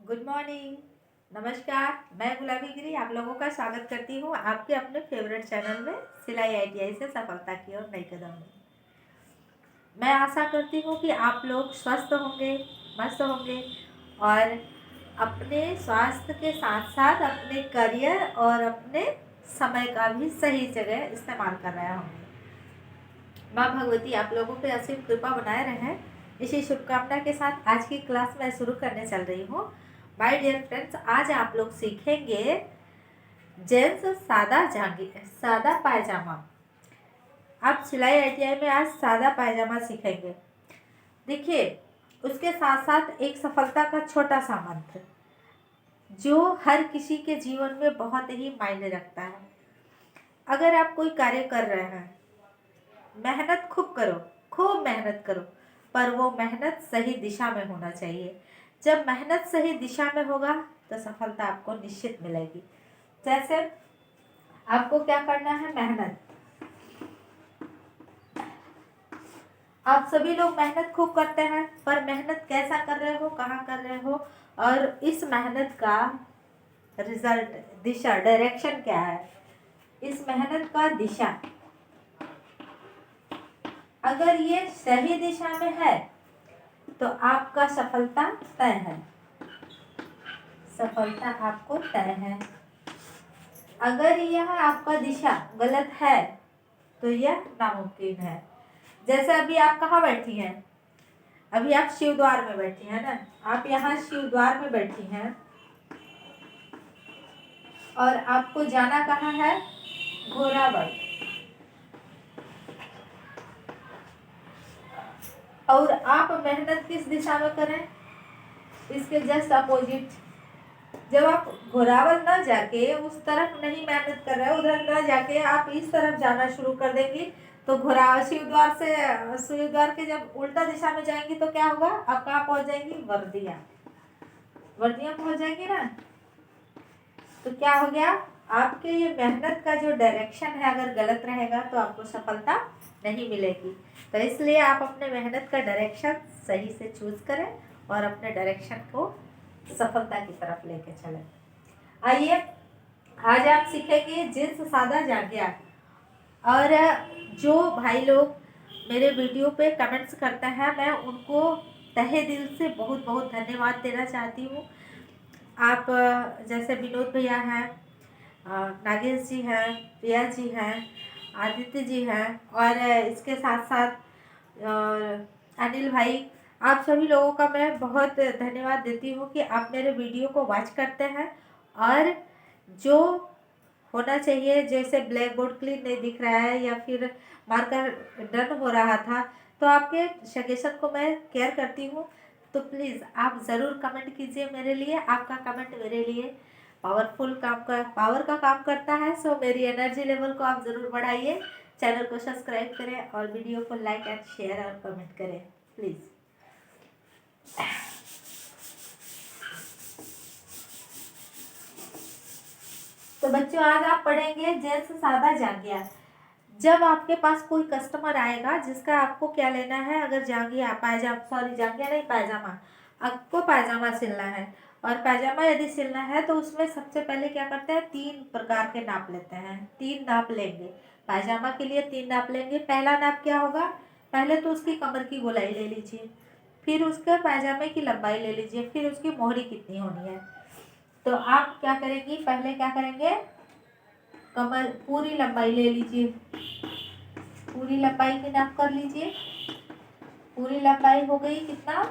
Good morning. नमस्कार। मैं गुलाबी गिरी आप लोगों का स्वागत करती हूँ आपके अपने फेवरेट चैनल में सिलाई आईटीआई से सफलता की ओर नई कदम में। मैं आशा करती हूँ कि आप लोग स्वस्थ होंगे, मस्त होंगे और अपने स्वास्थ्य के साथ साथ अपने करियर और अपने समय का भी सही जगह इस्तेमाल कर रहे होंगे। माँ भगवती आप लोगों पे असीम कृपा बनाए रहे, इसी शुभकामना के साथ आज की क्लास मैं शुरू करने चल रही हूँ। माय डियर फ्रेंड्स, आज आप लोग सीखेंगे जेंट्स सादा पायजामा। आप सिलाई आईटीआई में आज सादा पायजामा सीखेंगे। देखिए, उसके साथ साथ एक सफलता का छोटा सा मंत्र जो हर किसी के जीवन में बहुत ही मायने रखता है। अगर आप कोई कार्य कर रहे हैं, मेहनत खूब मेहनत करो, पर वो मेहनत सही दिशा में होना चाहिए। जब मेहनत सही दिशा में होगा तो सफलता आपको निश्चित मिलेगी। जैसे आपको क्या करना है, मेहनत। आप सभी लोग मेहनत खूब करते हैं, पर मेहनत कैसा कर रहे हो, कहाँ कर रहे हो, और इस मेहनत का रिजल्ट, दिशा, डायरेक्शन क्या है। इस मेहनत का दिशा अगर ये सही दिशा में है तो आपका सफलता तय है। सफलता आपको तय है। अगर यह आपका दिशा गलत है तो यह नामुमकिन है। जैसे अभी आप कहाँ बैठी हैं, अभी आप शिवद्वार में बैठी हैं ना। आप यहाँ शिवद्वार में बैठी हैं और आपको जाना कहाँ है, घोरावल। और आप मेहनत किस दिशा में करें, इसके जस्ट अपोजिट। जब आप घोरावल ना जाके उस तरफ नहीं मेहनत कर रहे, उधर ना जाके आप इस तरफ जाना शुरू कर देंगी तो घोरावल शिवद्वार के जब उल्टा दिशा में जाएंगी तो क्या होगा, आप कहाँ पहुंच जाएंगी, वर्दिया पहुंच जाएंगी ना। तो क्या हो गया, आपके ये मेहनत का जो डायरेक्शन है अगर गलत रहेगा तो आपको सफलता नहीं मिलेगी। तो इसलिए आप अपने मेहनत का डायरेक्शन सही से चूज करें और अपने डायरेक्शन को सफलता की तरफ लेके चलें। आइए, आज आप सीखेंगे जींस सादा जांघिया। और जो भाई लोग मेरे वीडियो पे कमेंट्स करते हैं, मैं उनको तहे दिल से बहुत बहुत धन्यवाद देना चाहती हूँ। आप जैसे विनोद भैया हैं, नागेश जी हैं, प्रिया जी हैं, आदित्य जी हैं, और इसके साथ साथ अनिल भाई, आप सभी लोगों का मैं बहुत धन्यवाद देती हूँ कि आप मेरे वीडियो को वॉच करते हैं। और जो होना चाहिए, जैसे ब्लैक बोर्ड क्लीन नहीं दिख रहा है या फिर मार्कर डन हो रहा था, तो आपके सजेशन को मैं केयर करती हूँ। तो प्लीज़ आप ज़रूर कमेंट कीजिए मेरे लिए। आपका कमेंट मेरे लिए पावर का काम करता है। सो मेरी एनर्जी लेवल को आप ज़रूर बढ़ाइए। चैनल को सब्सक्राइब करें और वीडियो को लाइक एंड शेयर और कमेंट करें प्लीज़। तो बच्चों, आज आप पढ़ेंगे जेंट्स सादा जांघिया। जब आपके पास कोई कस्टमर आएगा जिसका आपको क्या लेना है, अगर जांघिया जांघिया नहीं, पायजामा, आपको पायजामा सिलना है और पायजामा यदि सिलना है तो उसमें सबसे पहले क्या करते हैं, 3 प्रकार के नाप लेते हैं। 3 नाप लेंगे पायजामा के लिए, 3 नाप लेंगे। पहला नाप क्या होगा, पहले तो उसकी कमर की गोलाई ले लीजिए, फिर उसके पायजामे की लंबाई ले लीजिए, फिर उसकी मोहरी कितनी होनी है। तो आप क्या करेंगी, पहले क्या करेंगे, कमर पूरी लंबाई ले लीजिए, पूरी लंबाई की नाप कर लीजिए। पूरी लंबाई हो गई कितना,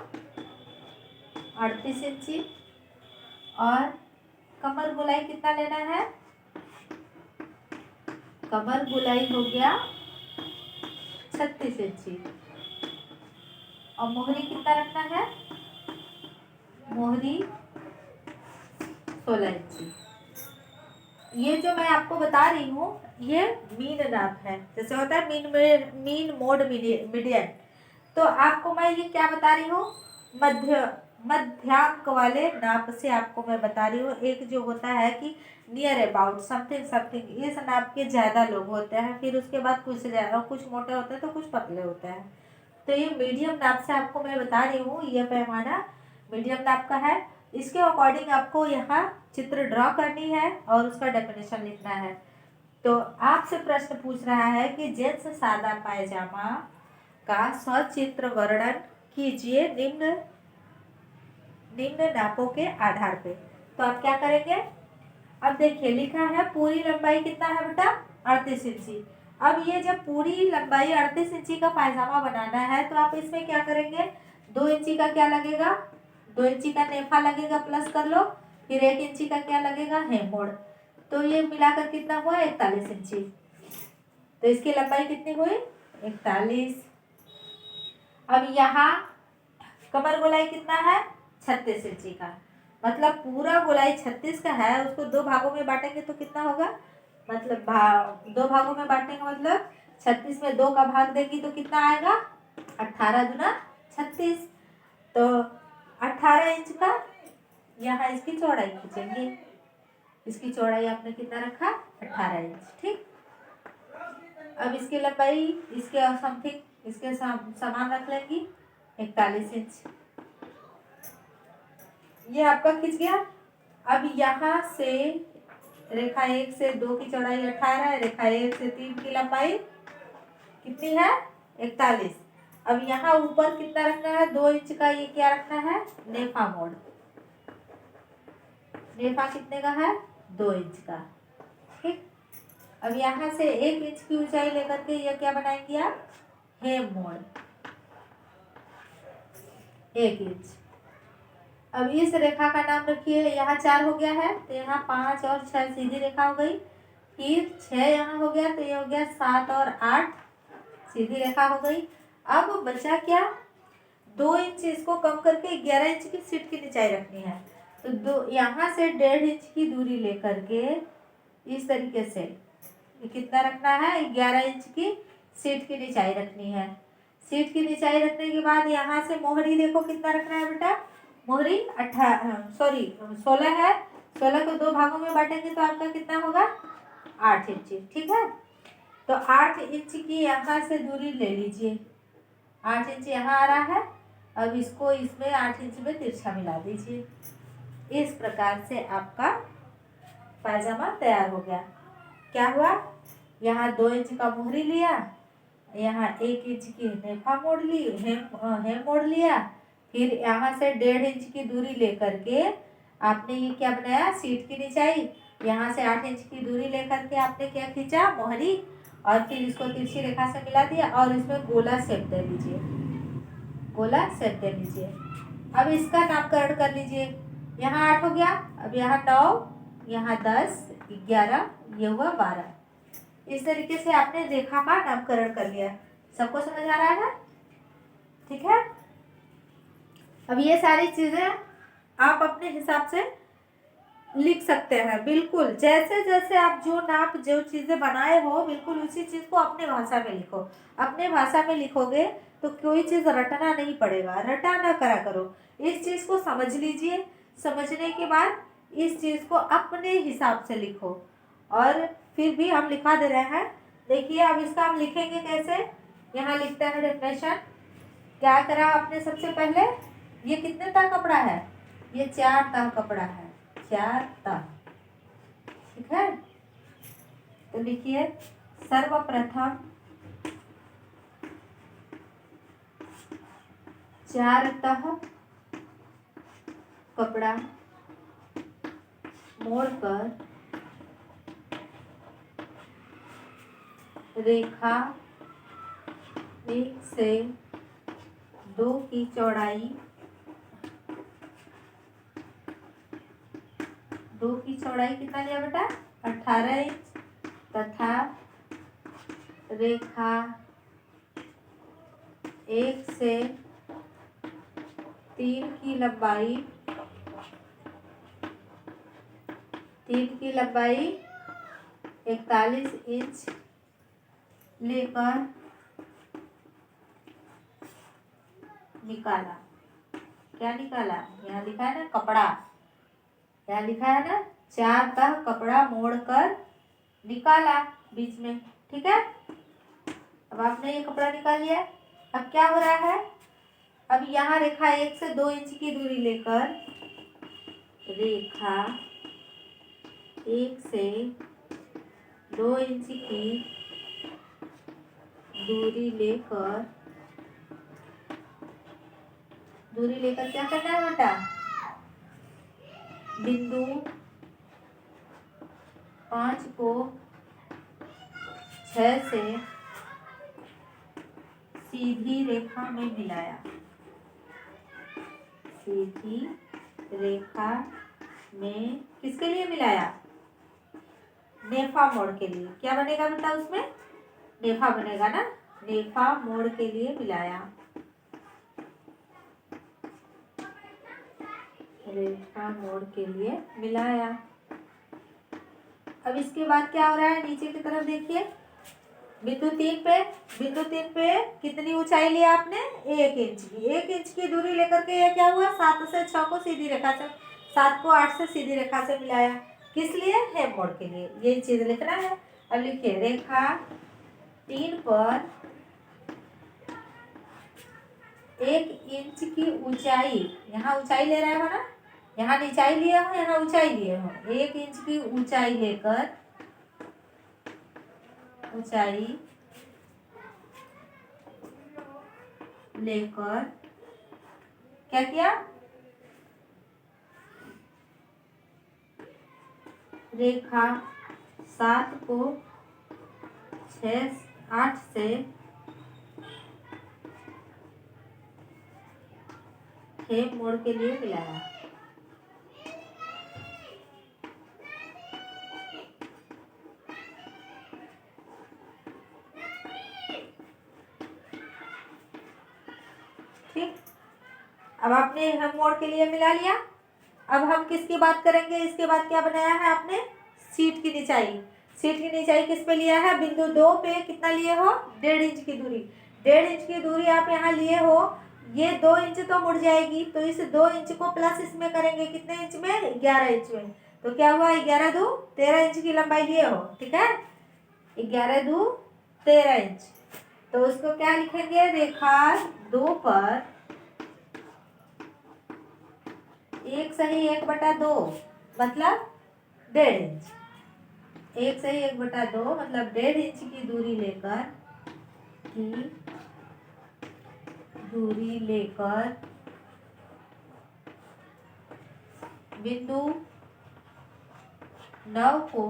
38 इंची। और कमर गोलाई कितना लेना है, कमर गोलाई हो गया 36 इंची। और मोहरी कितना रखना है, मोहरी 16 इंची। ये जो मैं आपको बता रही हूँ ये मीन नाप है, जैसे होता है मीन मोड मीडियन। तो आपको मैं ये क्या बता रही हूँ, मध्यांक वाले नाप से आपको मैं बता रही हूँ। एक जो होता है कि नियर अबाउट समथिंग समथिंग, इस नाप के ज़्यादा लोग होते हैं, फिर उसके बाद कुछ ज़्यादा, कुछ मोटे होते हैं तो कुछ पतले होते हैं। तो ये मीडियम नाप से आपको मैं बता रही हूँ, ये पैमाना मीडियम नाप का है। इसके अकॉर्डिंग आपको यहाँ चित्र ड्रॉ करनी है और उसका डेफिनेशन लिखना है। तो आपसे प्रश्न पूछ रहा है कि जेंट्स सादा पायजामा का सचित्र वर्णन कीजिए निम्न नापों के आधार पे। तो आप क्या करेंगे, अब देखिए लिखा है पूरी लंबाई कितना है बेटा 38 इंची। अब ये जब पूरी लंबाई 38 इंची का पायजामा बनाना है तो आप इसमें क्या करेंगे, 2 इंची का क्या लगेगा, 2 इंची का नेफा लगेगा, प्लस कर लो, फिर 1 इंची का क्या लगेगा हेम मोड़। तो ये मिलाकर कितना हुआ 41 इंची। तो इसकी लंबाई कितनी हुई 41। अब यहाँ कमर गोलाई कितना है 36 इंची का, मतलब पूरा गोलाई 36 का है, उसको 2 भागों में बांटेंगे तो कितना होगा, मतलब 2 भागों में बांटेंगे मतलब 36 में 2 का भाग देगी तो कितना आएगा 18 दूना 36। तो 18 इंच का यहाँ इसकी चौड़ाई खींचेंगे, इसकी चौड़ाई आपने कितना रखा 18 इंच। ठीक, अब इसकी लंबाई इसके समथिंग इसके समान रख लेंगी 41 इंच। ये आपका खींच गया। अब यहाँ से रेखा 1 से 2 की चौड़ाई 18 है, रेखा 1 से 3 की लंबाई कितनी है 41। अब यहाँ ऊपर कितना रखना है 2 इंच का, ये क्या रखना है नेफा मोड़। नेफा कितने का है 2 इंच का। ठीक, अब यहाँ से 1 इंच की ऊंचाई लेकर के ये क्या बनाएंगे आप हेम मोड़ 1 इंच। अब इस रेखा का नाम रखिए, यहाँ 4 हो गया है तो यहाँ 5 और 6 सीधी रेखा हो गई, फिर 6 यहाँ हो गया तो ये हो गया 7 और 8 सीधी रेखा हो गई। अब बचा क्या 2 इंच, इसको कम करके 11 इंच की सीट की निचाई रखनी है। तो दो यहाँ से 1.5 इंच की दूरी लेकर के इस तरीके से कितना रखना है 11 इंच की सीट की निचाई रखनी है। सीट की निचाई रखने के बाद यहाँ से मोहरी देखो कितना रखना है बेटा, मोहरी 16 है, 16 को 2 भागों में बांटेंगे तो आपका कितना होगा 8 इंच। ठीक है, तो 8 इंच की यहाँ से दूरी ले लीजिए, 8 इंच यहाँ आ रहा है। अब इसको इसमें 8 इंच में तिरछा मिला दीजिए। इस प्रकार से आपका पायजामा तैयार हो गया। क्या हुआ, यहाँ 2 इंच का मोहरी लिया, यहाँ 1 इंच की नेफा मोड़ ली, हेम मोड़ लिया, फिर यहाँ से 1.5 इंच की दूरी लेकर के आपने ये क्या बनाया सीट की निचाई, यहाँ से 8 इंच की दूरी लेकर के आपने क्या खींचा मोहरी, और फिर इसको तिरछी रेखा से मिला दिया और इसमें गोला शेप दे लीजिए, गोला शेप दे लीजिए। अब इसका नामकरण कर लीजिए, यहाँ 8 हो गया, अब यहाँ 9, यहाँ 10, 11, ये हुआ 12। इस तरीके से आपने रेखा का नामकरण कर लिया। सबको समझ आ रहा है, ठीक है। अब ये सारी चीजें आप अपने हिसाब से लिख सकते हैं, बिल्कुल जैसे जैसे आप जो नाप जो चीजें बनाए हो बिल्कुल उसी चीज को अपने भाषा में लिखो। अपने भाषा में लिखोगे तो कोई चीज रटना नहीं पड़ेगा, रटा ना करा करो, इस चीज को समझ लीजिए, समझने के बाद इस चीज को अपने हिसाब से लिखो। और फिर भी हम लिखा दे रहे हैं, देखिए अब इसका हम लिखेंगे कैसे। यहाँ लिखते हैं डेफिनेशन, क्या करा आपने सबसे पहले, ये कितने तह कपड़ा है, ये 4 तह कपड़ा है, 4 तह। ठीक है, तो लिखिए सर्वप्रथम 4 तह कपड़ा मोड़कर रेखा 1 से 2 की चौड़ाई, 2 की चौड़ाई कितना लिया बेटा 18 इंच, तथा रेखा 1 से 3 की लंबाई, 3 की लंबाई 41 इंच लेकर निकाला। क्या निकाला, यहाँ लिखा है ना कपड़ा, यहाँ लिखा है ना 4 तह कपड़ा मोड़कर निकाला बीच में। ठीक है, अब आपने ये कपड़ा निकाल लिया। अब क्या हो रहा है, अब यहाँ रेखा 1 से 2 इंच की दूरी लेकर रेखा 1 से 2 इंच की दूरी लेकर क्या करना है बेटा, बिंदु 5 को 6 से सीधी रेखा में मिलाया। सीधी रेखा में किसके लिए मिलाया? नेफा मोड़ के लिए। क्या बनेगा बेटा उसमें? नेफा बनेगा ना। नेफा मोड़ के लिए मिलाया। रेखा मोड़ के लिए मिलाया। अब इसके बाद क्या हो रहा है, नीचे की तरफ देखिए, बिंदु 3 पे कितनी ऊंचाई लिया आपने? 1 इंच की। 1 इंच की दूरी लेकर के ये क्या हुआ, 7 से 6 को सीधी रेखा से, 7 को 8 से सीधी रेखा से मिलाया। किस लिए? हेम मोड़ के लिए। ये चीज लिखना है। अब लिखिए, रेखा 3 पर 1 इंच की ऊंचाई, यहाँ ऊंचाई ले रहे हो ना, यहाँ नीचाई लिए हो, यहाँ ऊंचाई लिए हो। 1 इंच की ऊंचाई लेकर क्या किया? रेखा 7 को 8 से हेम मोड़ के लिए मिलाया। ठीक, अब आपने हेम मोड़ के लिए मिला लिया। अब हम किसकी बात करेंगे? इसके बाद क्या बनाया है आपने? सीट की निचाई। सीट की निचाई किस पे लिया है? बिंदु 2 पे कितना लिए हो? 1.5 इंच की दूरी। 1.5 इंच की दूरी आप यहाँ लिए हो। ये 2 इंच तो मुड़ जाएगी, तो इस 2 इंच को प्लस इसमें करेंगे, कितने इंच में? 11 इंच में। तो क्या हुआ, 11 दूँ 13 इंच की लंबाई लिए हो। ठीक है, 11 दूँ 13 इंच। तो उसको क्या लिखेंगे? रेखा 2 पर 1 सही 1/2 मतलब 1.5 इंच। 1 सही 1/2 मतलब 1.5 इंच की दूरी लेकर बिंदु 9 को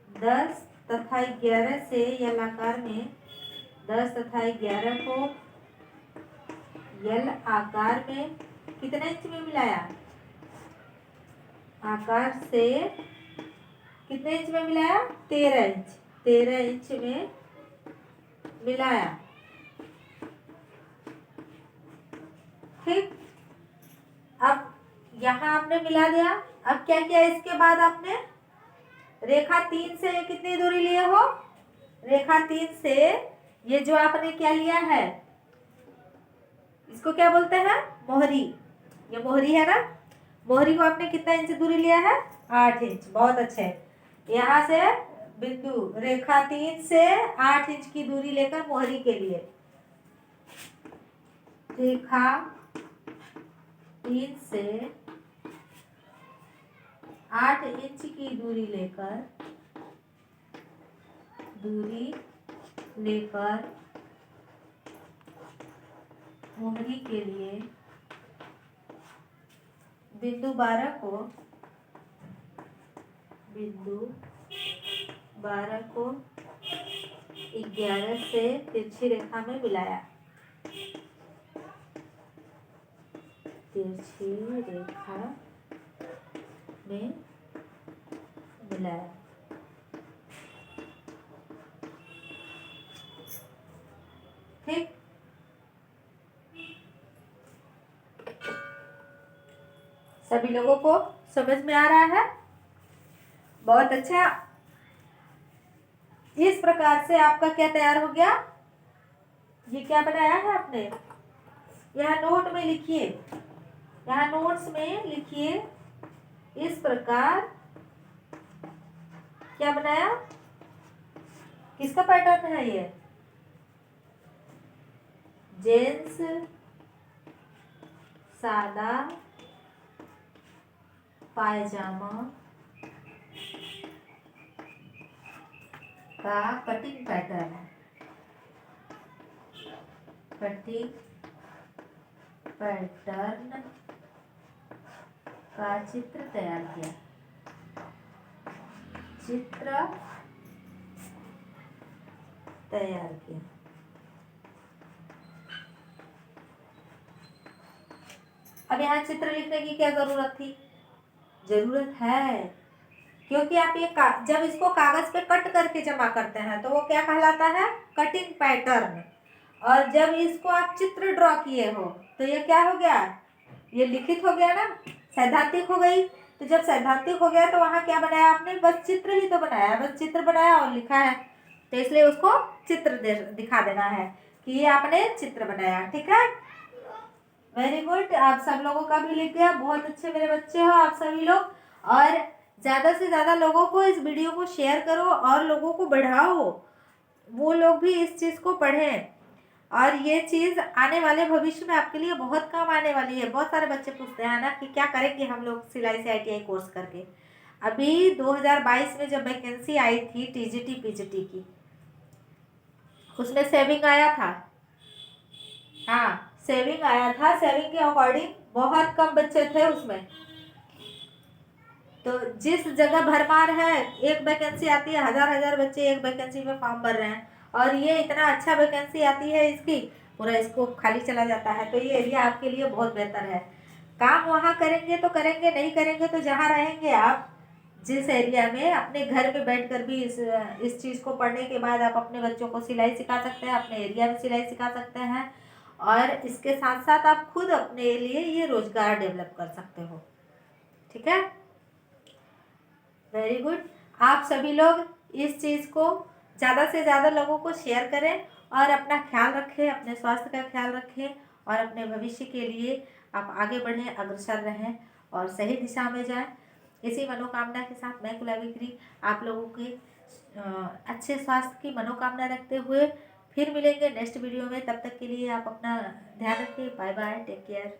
10 तथा 11 से यल आकार में 10 तथा 11 को यल आकार में कितने इंच में मिलाया? आकार से कितने इंच में मिलाया? 13 इंच। 13 इंच में मिलाया। ठीक, अब यहाँ आपने मिला दिया। अब क्या किया इसके बाद आपने? रेखा 3 से कितनी दूरी लिए हो? रेखा 3 से ये जो आपने क्या लिया है, इसको क्या बोलते हैं? मोहरी। ये मोहरी है ना, मोहरी को आपने कितना इंच दूरी लिया है? 8 इंच। बहुत अच्छे। यहाँ से बिंदु रेखा 3 से 8 इंच की दूरी लेकर मोहरी के लिए, रेखा 3 से 8 इंच की दूरी लेकर मोहरी के लिए बिंदु 12 को 11 से तिरछी रेखा में मिलाया। तिरछी रेखा में मिलाया। ठीक, सभी लोगों को समझ में आ रहा है? बहुत अच्छा। इस प्रकार से आपका क्या तैयार हो गया? ये क्या बनाया है आपने? यहाँ नोट में लिखिए, यहाँ नोट्स में लिखिए, इस प्रकार क्या बनाया? किसका पैटर्न है ये? जेंट्स सादा पायजामा का कटिंग पैटर्न, कटिंग पैटर्न का चित्र तैयार किया, चित्र तैयार किया। अब यहाँ चित्र लिखने की क्या जरूरत थी? जरूरत है, क्योंकि आप ये जब इसको कागज पे कट करके जमा करते हैं तो वो क्या कहलाता है? Cutting pattern. और जब इसको आप चित्र ड्रॉ किए हो तो ये क्या हो गया? ये लिखित हो गया ना, सैद्धांतिक हो गई। तो जब सैद्धांतिक हो गया तो वहाँ क्या बनाया आपने? बस चित्र ही तो बनाया, बस चित्र बनाया और लिखा है, तो इसलिए उसको चित्र दिखा देना है कि ये आपने चित्र बनाया। ठीक है, वेरी गुड। आप सब लोगों का भी लिख गया, बहुत अच्छे मेरे बच्चे हो आप सभी लोग। और ज़्यादा से ज़्यादा लोगों को इस वीडियो को शेयर करो और लोगों को बढ़ाओ, वो लोग भी इस चीज़ को पढ़ें। और ये चीज़ आने वाले भविष्य में आपके लिए बहुत काम आने वाली है। बहुत सारे बच्चे पूछते हैं ना कि क्या करेंगे हम लोग सिलाई से ITI कोर्स करके। अभी 2022 में जब वैकेंसी आई थी TGT PGT की, उसमें सेविंग आया था। हाँ, सेविंग आया था। सेविंग के अकॉर्डिंग बहुत कम बच्चे थे उसमें। तो जिस जगह भरमार है, एक वैकेंसी आती है, हजार बच्चे एक वैकेंसी में फॉर्म भर रहे हैं, और ये इतना अच्छा वैकेंसी आती है इसकी, पूरा स्कोप खाली चला जाता है। तो ये एरिया आपके लिए बहुत बेहतर है। काम वहाँ करेंगे तो करेंगे, नहीं करेंगे तो जहाँ रहेंगे आप जिस एरिया में, अपने घर में बैठकर भी इस चीज़ को पढ़ने के बाद आप अपने बच्चों को सिलाई सिखा सकते हैं, अपने एरिया में सिलाई सिखा सकते हैं, और इसके साथ साथ आप खुद अपने लिए ये रोजगार डेवलप कर सकते हो। ठीक है, वेरी गुड। आप सभी लोग इस चीज़ को ज़्यादा से ज़्यादा लोगों को शेयर करें और अपना ख्याल रखें, अपने स्वास्थ्य का ख्याल रखें, और अपने भविष्य के लिए आप आगे बढ़ें, अग्रसर रहें और सही दिशा में जाएं। इसी मनोकामना के साथ मैं कुलाविक्री आप लोगों के अच्छे स्वास्थ्य की मनोकामना रखते हुए फिर मिलेंगे नेक्स्ट वीडियो में। तब तक के लिए आप अपना ध्यान रखिए। Bye bye, take care.